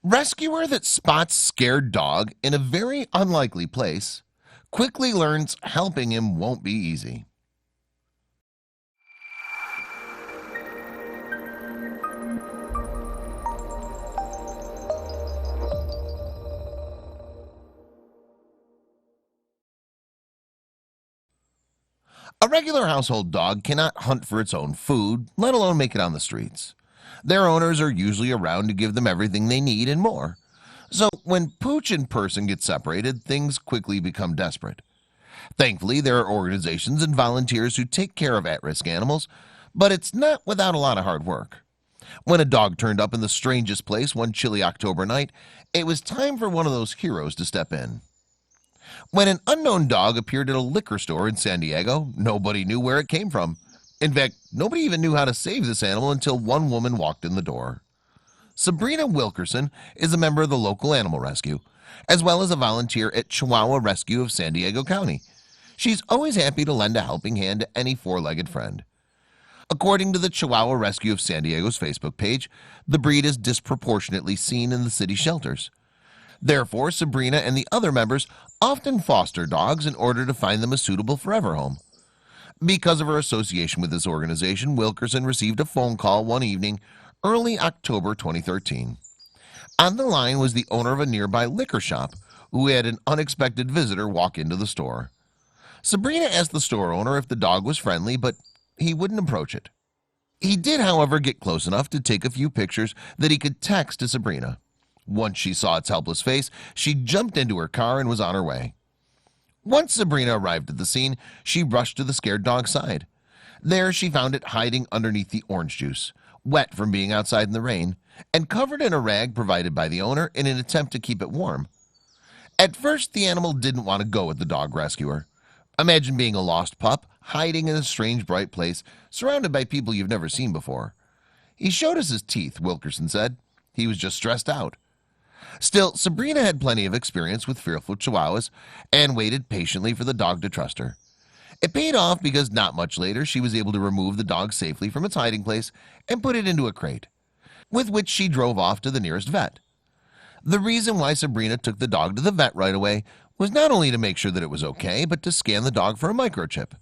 Rescuer that spots scared dog in a very unlikely place quickly learns helping him won't be easy. A regular household dog cannot hunt for its own food, let alone make it on the streets. Their owners are usually around to give them everything they need and more. So when Pooch and Person get separated, things quickly become desperate. Thankfully, there are organizations and volunteers who take care of at-risk animals, but it's not without a lot of hard work. When a dog turned up in the strangest place one chilly October night, it was time for one of those heroes to step in. When an unknown dog appeared at a liquor store in San Diego, nobody knew where it came from. In fact, nobody even knew how to save this animal until one woman walked in the door. Sabrina Wilkerson is a member of the local animal rescue, as well as a volunteer at Chihuahua Rescue of San Diego County. She's always happy to lend a helping hand to any four-legged friend. According to the Chihuahua Rescue of San Diego's Facebook page, the breed is disproportionately seen in the city shelters. Therefore, Sabrina and the other members often foster dogs in order to find them a suitable forever home. Because of her association with this organization, Wilkerson received a phone call one evening, early October 2013. On the line was the owner of a nearby liquor shop, who had an unexpected visitor walk into the store. Sabrina asked the store owner if the dog was friendly, but he wouldn't approach it. He did, however, get close enough to take a few pictures that he could text to Sabrina. Once she saw its helpless face, she jumped into her car and was on her way. Once Sabrina arrived at the scene, she rushed to the scared dog's side. There she found it hiding underneath the orange juice, wet from being outside in the rain, and covered in a rag provided by the owner in an attempt to keep it warm. At first, the animal didn't want to go with the dog rescuer. Imagine being a lost pup, hiding in a strange bright place, surrounded by people you've never seen before. He showed us his teeth, Wilkerson said. He was just stressed out. Still, Sabrina had plenty of experience with fearful chihuahuas and waited patiently for the dog to trust her. It paid off because not much later she was able to remove the dog safely from its hiding place and put it into a crate, with which she drove off to the nearest vet. The reason why Sabrina took the dog to the vet right away was not only to make sure that it was okay, but to scan the dog for a microchip.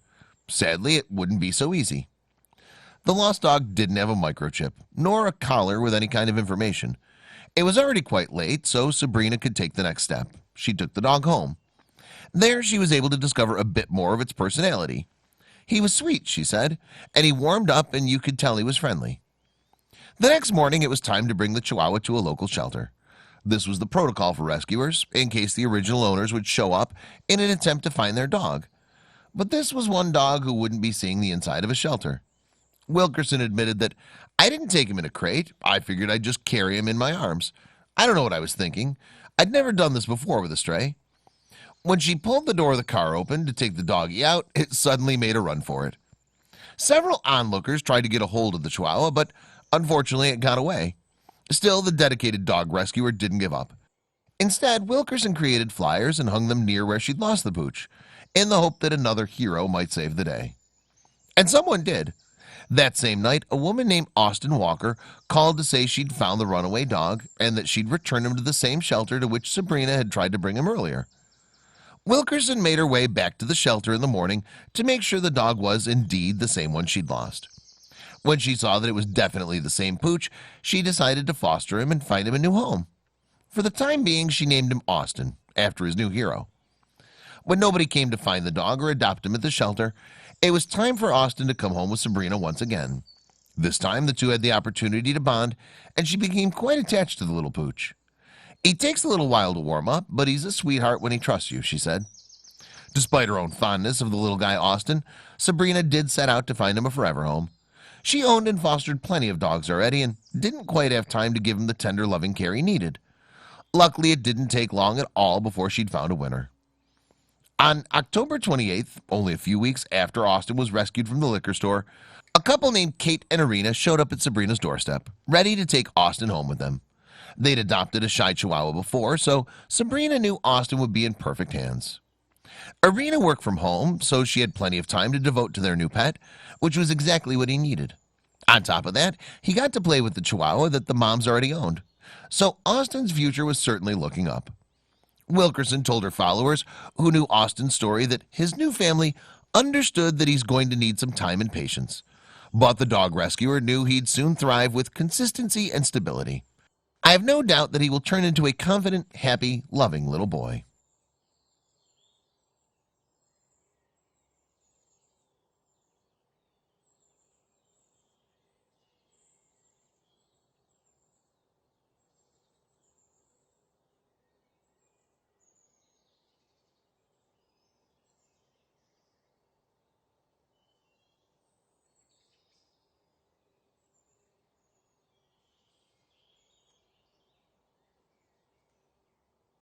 Sadly, it wouldn't be so easy. The lost dog didn't have a microchip, nor a collar with any kind of information. It was already quite late, so Sabrina could take the next step. She took the dog home. There she was able to discover a bit more of its personality. He was sweet, she said, and he warmed up and you could tell he was friendly. The next morning it was time to bring the Chihuahua to a local shelter. This was the protocol for rescuers, in case the original owners would show up in an attempt to find their dog. But this was one dog who wouldn't be seeing the inside of a shelter. Wilkerson admitted that, "I didn't take him in a crate. I figured I'd just carry him in my arms. I don't know what I was thinking. I'd never done this before with a stray." When she pulled the door of the car open to take the doggy out, it suddenly made a run for it. Several onlookers tried to get a hold of the Chihuahua, but unfortunately it got away. Still, the dedicated dog rescuer didn't give up. Instead, Wilkerson created flyers and hung them near where she'd lost the pooch, in the hope that another hero might save the day. And someone did. That same night, a woman named Austin Walker called to say she'd found the runaway dog and that she'd return him to the same shelter to which Sabrina had tried to bring him earlier. Wilkerson made her way back to the shelter in the morning to make sure the dog was indeed the same one she'd lost. When she saw that it was definitely the same pooch, she decided to foster him and find him a new home. For the time being, she named him Austin, after his new hero. When nobody came to find the dog or adopt him at the shelter, it was time for Austin to come home with Sabrina once again. This time, the two had the opportunity to bond, and she became quite attached to the little pooch. "He takes a little while to warm up, but he's a sweetheart when he trusts you," she said. Despite her own fondness of the little guy Austin, Sabrina did set out to find him a forever home. She owned and fostered plenty of dogs already and didn't quite have time to give him the tender, loving care he needed. Luckily, it didn't take long at all before she'd found a winner. On October 28th, only a few weeks after Austin was rescued from the liquor store, a couple named Kate and Irina showed up at Sabrina's doorstep, ready to take Austin home with them. They'd adopted a shy Chihuahua before, so Sabrina knew Austin would be in perfect hands. Irina worked from home, so she had plenty of time to devote to their new pet, which was exactly what he needed. On top of that, he got to play with the Chihuahua that the moms already owned. So Austin's future was certainly looking up. Wilkerson told her followers, who knew Austin's story, that his new family understood that he's going to need some time and patience. But the dog rescuer knew he'd soon thrive with consistency and stability. I have no doubt that he will turn into a confident, happy, loving little boy.